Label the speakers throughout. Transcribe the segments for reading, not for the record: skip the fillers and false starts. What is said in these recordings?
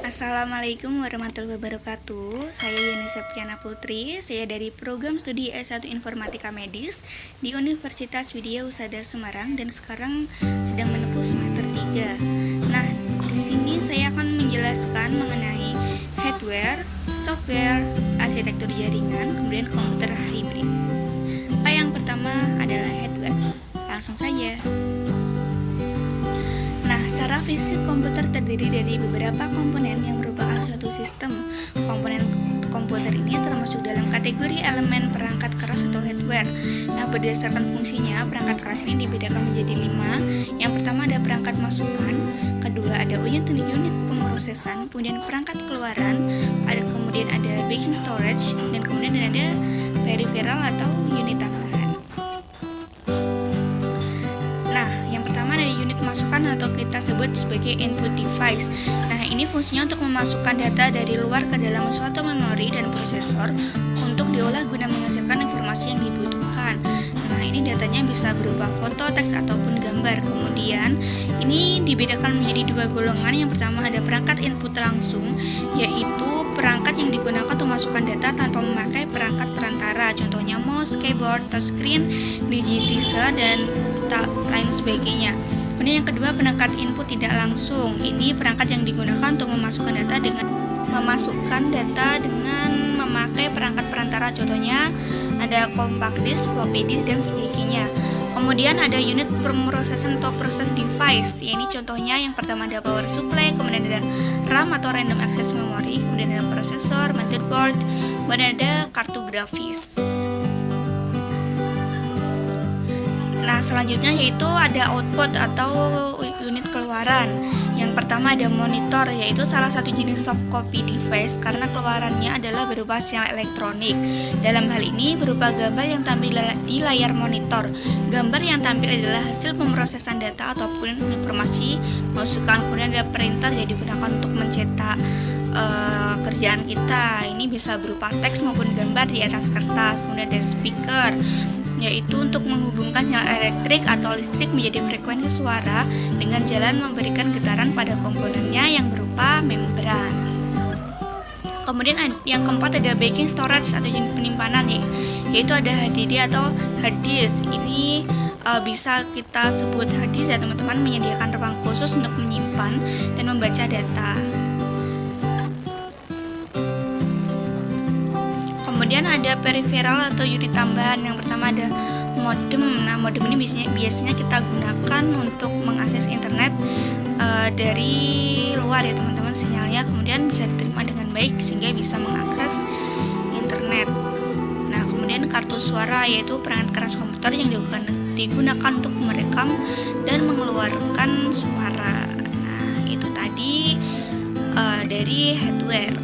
Speaker 1: Assalamualaikum warahmatullahi wabarakatuh. Saya Yeni Septiana Putri. Saya dari program studi S1 Informatika Medis di Universitas Widya Husada Semarang dan sekarang sedang menempuh semester 3. Nah, di sini saya akan menjelaskan mengenai hardware, software, arsitektur jaringan, kemudian komputer hybrid. Yang pertama adalah hardware. Langsung saja. Nah, secara fisik komputer terdiri dari beberapa komponen yang merupakan suatu sistem. Komponen komputer ini termasuk dalam kategori elemen perangkat keras atau hardware. Nah, berdasarkan fungsinya, perangkat keras ini dibedakan menjadi 5. Yang pertama ada perangkat masukan, kedua ada unit pemrosesan, kemudian perangkat keluaran, kemudian ada backing storage, dan kemudian ada peripheral atau unit tambahan. Masukan atau kita sebut sebagai input device. Nah, ini fungsinya untuk memasukkan data dari luar ke dalam suatu memori dan prosesor untuk diolah guna menghasilkan informasi yang dibutuhkan. Nah, ini datanya bisa berupa foto, teks ataupun gambar. Kemudian ini dibedakan menjadi dua golongan. Yang pertama ada perangkat input langsung, yaitu perangkat yang digunakan untuk memasukkan data tanpa memakai perangkat perantara. Contohnya mouse, keyboard, touchscreen, digitizer, dan lain sebagainya. Kemudian yang kedua, perangkat input tidak langsung. Ini perangkat yang digunakan untuk memasukkan data dengan memakai perangkat perantara. Contohnya ada compact disk, floppy disk, dan sebagainya. Kemudian ada unit pemrosesan atau process device. Ini contohnya yang pertama ada power supply, kemudian ada RAM atau random access memory, kemudian ada prosesor, motherboard, kemudian ada kartu grafis. Nah, selanjutnya yaitu ada output atau unit keluaran. Yang pertama ada monitor, yaitu salah satu jenis soft copy device karena keluarannya adalah berupa sinyal elektronik. Dalam hal ini berupa gambar yang tampil di layar monitor. Gambar yang tampil adalah hasil pemrosesan data ataupun informasi masukan. Kemudian ada printer yang digunakan untuk mencetak kerjaan kita. Ini bisa berupa teks maupun gambar di atas kertas. Kemudian ada speaker, yaitu untuk menghubungkan sinyal elektrik atau listrik menjadi frekuensi suara dengan jalan memberikan getaran pada komponennya yang berupa membran. Kemudian yang keempat ada backing storage atau unit penyimpanan, yaitu ada HDD atau hard disk. Ini bisa kita sebut hard disk ya teman-teman, menyediakan ruang khusus untuk menyimpan dan membaca data. Kemudian ada peripheral atau unit tambahan. Yang pertama ada modem. Nah, modem ini biasanya kita gunakan untuk mengakses internet dari luar ya teman-teman, sinyalnya kemudian bisa diterima dengan baik sehingga bisa mengakses internet. Nah, kemudian kartu suara, yaitu perangkat keras komputer yang digunakan untuk merekam dan mengeluarkan suara. Nah, itu tadi dari hardware.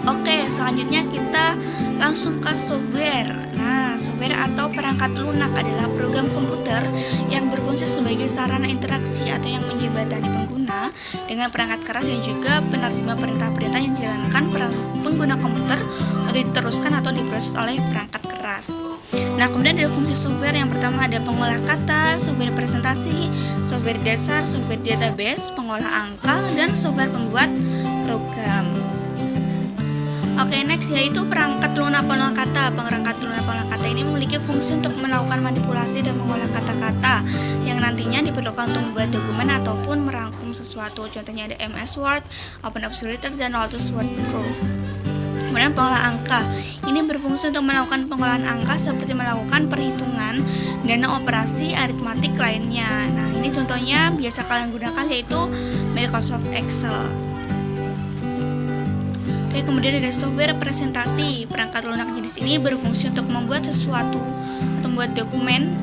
Speaker 1: Oke, selanjutnya kita langsung ke software. Nah, software atau perangkat lunak adalah program komputer yang berfungsi sebagai sarana interaksi atau yang menjembatani pengguna dengan perangkat keras dan juga penerjemah perintah-perintah yang dijalankan pengguna komputer untuk diteruskan atau diproses oleh perangkat keras. Nah, kemudian ada fungsi software. Yang pertama ada pengolah kata, software presentasi, software dasar, software database, pengolah angka, dan software pembuat program. Oke, next yaitu perangkat lunak pengolah kata. Perangkat lunak pengolah kata ini memiliki fungsi untuk melakukan manipulasi dan mengolah kata-kata yang nantinya diperlukan untuk membuat dokumen ataupun merangkum sesuatu. Contohnya ada MS Word, OpenOffice Reader, dan Lotus Word Pro. Kemudian pengolah angka. Ini berfungsi untuk melakukan pengolahan angka seperti melakukan perhitungan dan operasi aritmatik lainnya. Nah, ini contohnya biasa kalian gunakan yaitu Microsoft Excel. Kemudian ada software presentasi. Perangkat lunak jenis ini berfungsi untuk membuat sesuatu atau membuat dokumen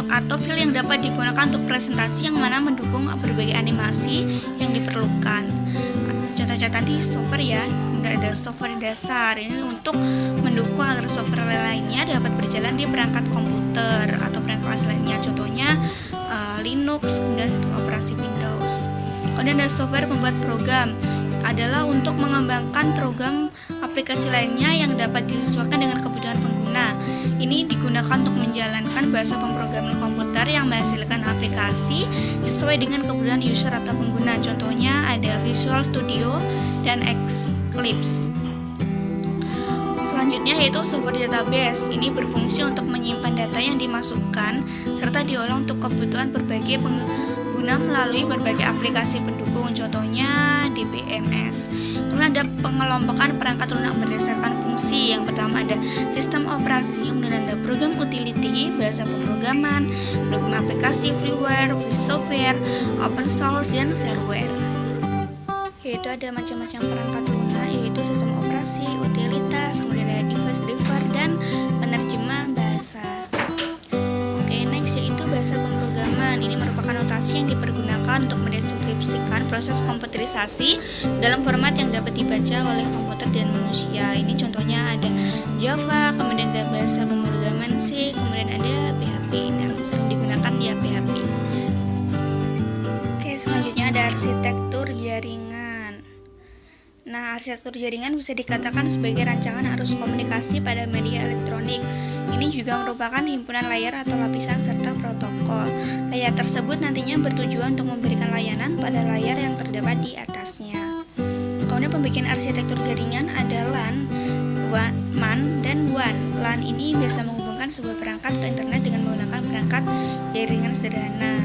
Speaker 1: atau file yang dapat digunakan untuk presentasi yang mana mendukung berbagai animasi yang diperlukan. Contoh-contoh tadi software ya. Kemudian ada software dasar, ini untuk mendukung agar software lainnya dapat berjalan di perangkat komputer atau perangkat kelas lainnya. Contohnya Linux, kemudian sistem operasi Windows. Kemudian ada software pembuat program, adalah untuk mengembangkan program aplikasi lainnya yang dapat disesuaikan dengan kebutuhan pengguna. Ini digunakan untuk menjalankan bahasa pemrograman komputer yang menghasilkan aplikasi sesuai dengan kebutuhan user atau pengguna. Contohnya ada Visual Studio dan Eclipse. Selanjutnya yaitu software database. Ini berfungsi untuk menyimpan data yang dimasukkan serta diolah untuk kebutuhan berbagai pengguna melalui berbagai aplikasi pendukung. Contohnya DBMS. Kemudian ada pengelompokan perangkat lunak berdasarkan fungsi. Yang pertama ada sistem operasi, kemudian ada program utility, bahasa pemrograman, program aplikasi, freeware, free software, open source, dan shareware. Yaitu ada macam-macam perangkat lunak, yaitu sistem operasi, utilitas, kemudian ada device driver, dan penerjemah bahasa. Oke, next yaitu bahasa pemrograman. Ini merupakan notasi yang dipergunakan untuk mendeskripsikan proses komputerisasi dalam format yang dapat dibaca oleh komputer dan manusia. Ini contohnya ada Java, kemudian ada bahasa pemrograman C, kemudian ada PHP. Nah, sering digunakan ya PHP. Oke, selanjutnya ada arsitektur jaringan. Nah, arsitektur jaringan bisa dikatakan sebagai rancangan arus komunikasi pada media elektronik. Ini juga merupakan himpunan layar atau lapisan serta protokol. Layar tersebut nantinya bertujuan untuk memberikan layanan pada layar yang terdapat di atasnya. Kemudian pembikin arsitektur jaringan ada LAN, MAN, dan WAN. LAN ini biasa menghubungkan sebuah perangkat ke internet dengan menggunakan perangkat jaringan sederhana.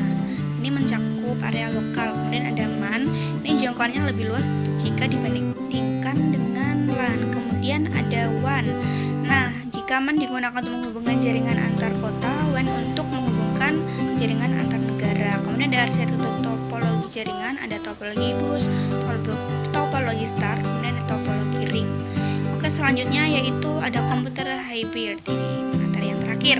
Speaker 1: Ini mencakup area lokal. Kemudian ada MAN, ini jangkauannya lebih luas jika dibandingkan dengan LAN. Kemudian ada WAN. Nah, jika MAN digunakan untuk menghubungkan jaringan antar kota, WAN untuk menghubungkan jaringan antar negara. Kemudian ada arsitektur topologi jaringan, ada topologi bus, topologi star, kemudian ada topologi ring. Oke, selanjutnya yaitu ada komputer hybrid. Ini materi yang terakhir.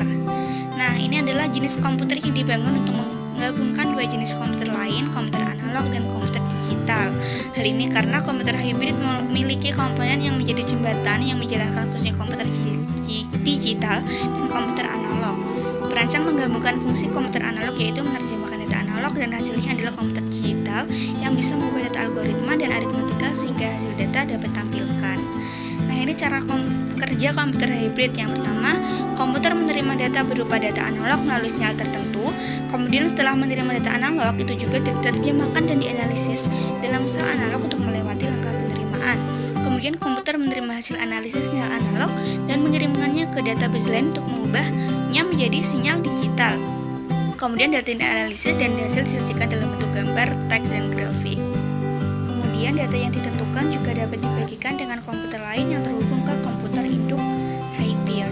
Speaker 1: Nah, ini adalah jenis komputer yang dibangun untuk menggabungkan dua jenis komputer lain, komputer analog dan komputer digital. Hal ini karena komputer hybrid memiliki komponen yang menjadi jembatan yang menjalankan fungsi komputer digital dan komputer analog. Perancang menggabungkan fungsi komputer analog yaitu menerjemahkan data analog dan hasilnya adalah komputer digital yang bisa mengubah data algoritma dan aritmatika sehingga hasil data dapat tampilkan. Nah, ini cara kerja komputer hybrid. Yang pertama, komputer menerima data berupa data analog melalui sinyal tertentu. Kemudian setelah menerima data analog, itu juga diterjemahkan dan dianalisis dalam sel analog untuk melewati langkah penerimaan. Kemudian komputer menerima hasil analisis sinyal analog dan mengirimkannya ke database lain untuk mengubahnya menjadi sinyal digital. Kemudian data dianalisis dan hasil disajikan dalam bentuk gambar, teks, dan grafik. Kemudian data yang ditentukan juga dapat dibagikan dengan komputer lain yang terhubung ke komputer induk hybrid.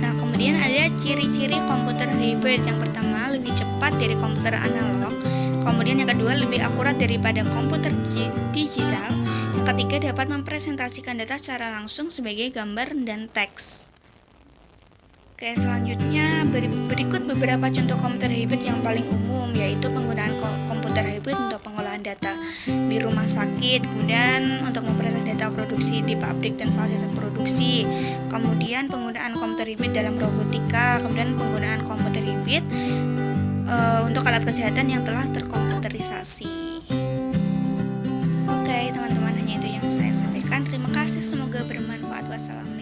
Speaker 1: Nah, kemudian ada ciri-ciri komputer hybrid. Yang pertama, lebih cepat dari komputer analog. Kemudian yang kedua, lebih akurat daripada komputer digital. Yang ketiga, dapat mempresentasikan data secara langsung sebagai gambar dan teks. Oke, selanjutnya berikut beberapa contoh komputer hybrid yang paling umum, yaitu penggunaan komputer hybrid untuk pengolahan data di rumah sakit, kemudian untuk memproses data produksi di pabrik dan fasilitas produksi, kemudian penggunaan komputer hybrid dalam robotika, kemudian penggunaan komputer hybrid untuk alat kesehatan yang telah terkomputerisasi. Oke, teman-teman, hanya itu yang saya sampaikan. Terima kasih, semoga bermanfaat. Wassalamualaikum.